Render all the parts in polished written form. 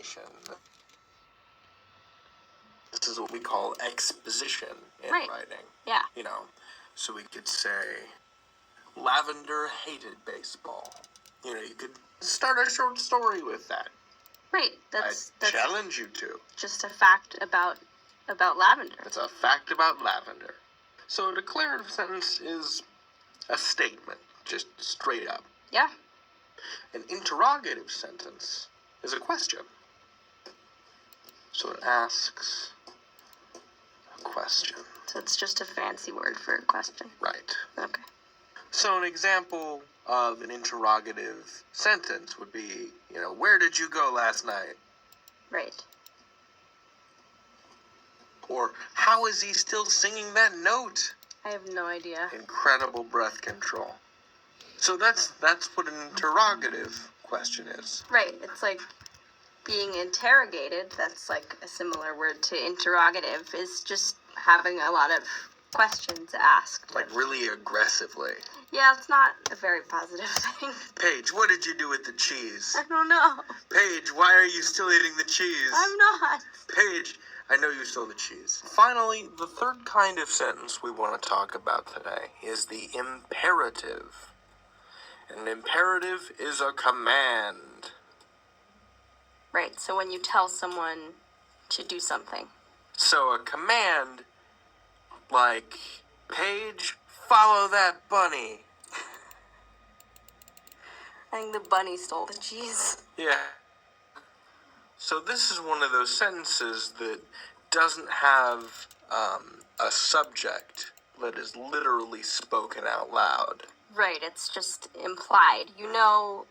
explanation. This is what we call exposition in writing. Yeah. You know, so we could say, Lavender hated baseball. You know, you could start a short story with that. Right. That's challenge you to. Just a fact about lavender. It's a fact about lavender. So a declarative sentence is a statement, just straight up. Yeah. An interrogative sentence is a question. So it asks a question. So it's just a fancy word for a question. Right. Okay. So an example of an interrogative sentence would be, you know, where did you go last night? Right. Or, how is he still singing that note? I have no idea. Incredible breath control. So that's what an interrogative question is. Right. It's like being interrogated. That's like a similar word to interrogative, is just having a lot of questions asked. Like really aggressively. Yeah, it's not a very positive thing. Paige, what did you do with the cheese? I don't know. Paige, why are you still eating the cheese? I'm not. Paige, I know you stole the cheese. Finally, the third kind of sentence we want to talk about today is the imperative. An imperative is a command. Right, so when you tell someone to do something. So a command, like, Paige, follow that bunny. I think the bunny stole the cheese. Yeah. So this is one of those sentences that doesn't have a subject that is literally spoken out loud. Right, it's just implied. You know,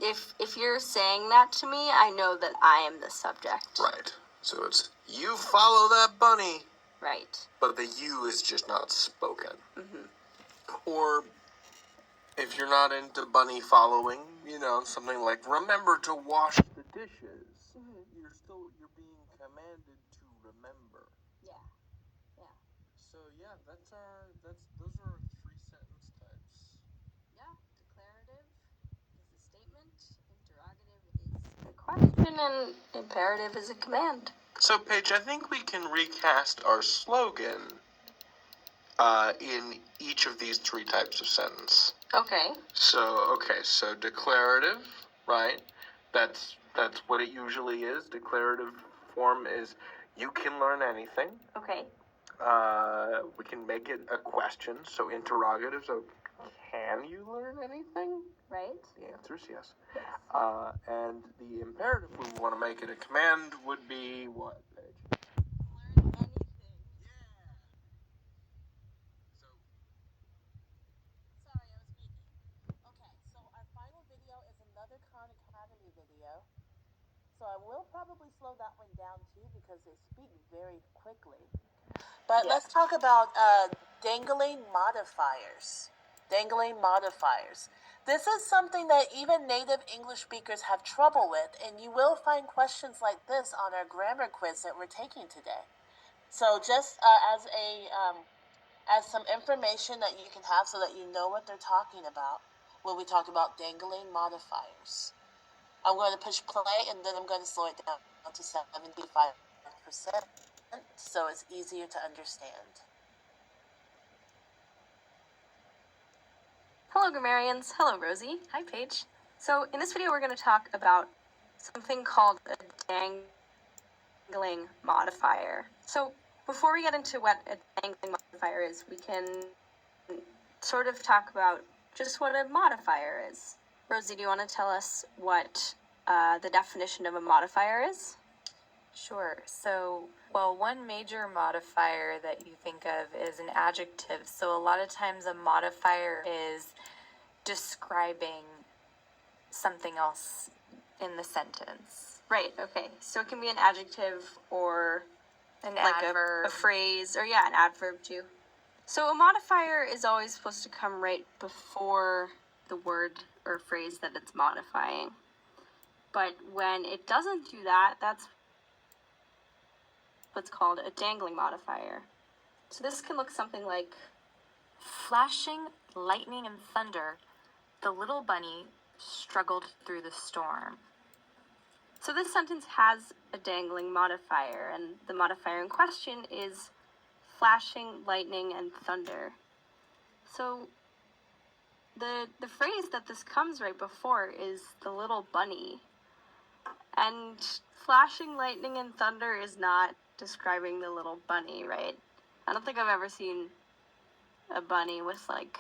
if you're saying that to me, I know that I am the subject. Right. So it's, you follow that bunny. Right. But the you is just not spoken. Mm-hmm. Or, if you're not into bunny following, you know, something like, remember to wash the dishes. Mm-hmm. You're being commanded to remember. Yeah. Yeah. So yeah, those are our three sentence types. Yeah. Declarative is a statement, interrogative is a question, and imperative is a command. So Paige, I think we can recast our slogan in each of these three types of sentence. Okay. So declarative, right? That's what it usually is. Declarative form is, you can learn anything. Okay. We can make it a question, so interrogative, so can you learn anything? Right. The answer is yes. Yes. And the imperative, we want to make it a command, would be what, Paige? Learn anything. Yeah. So, sorry, I was speaking. Okay, so our final video is another Khan Academy video. So I will probably slow that one down too because they speak very quickly. But let's talk about dangling modifiers. Dangling modifiers. This is something that even native English speakers have trouble with, and you will find questions like this on our grammar quiz that we're taking today. So just as some information that you can have so that you know what they're talking about when we talk about dangling modifiers. I'm going to push play and then I'm going to slow it down to 75% so it's easier to understand. Hello, grammarians. Hello, Rosie. Hi, Paige. So in this video, we're going to talk about something called a dangling modifier. So before we get into what a dangling modifier is, we can sort of talk about just what a modifier is. Rosie, do you want to tell us what the definition of a modifier is? Sure. So, well, one major modifier that you think of is an adjective. So a lot of times a modifier is describing something else in the sentence. Right, okay. So it can be an adjective or An like adverb. a phrase, or an adverb too. So a modifier is always supposed to come right before the word or phrase that it's modifying. But when it doesn't do that, that's what's called a dangling modifier. So this can look something like, Flashing lightning and thunder, the little bunny struggled through the storm. So this sentence has a dangling modifier, and the modifier in question is flashing, lightning, and thunder. So the phrase that this comes right before is the little bunny. And flashing, lightning, and thunder is not describing the little bunny, right? I don't think I've ever seen a bunny with, like,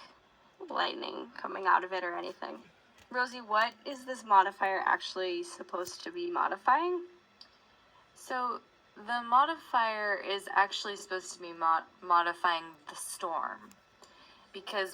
lightning coming out of it or anything. Rosie, what is this modifier actually supposed to be modifying? So the modifier is actually supposed to be modifying the storm, because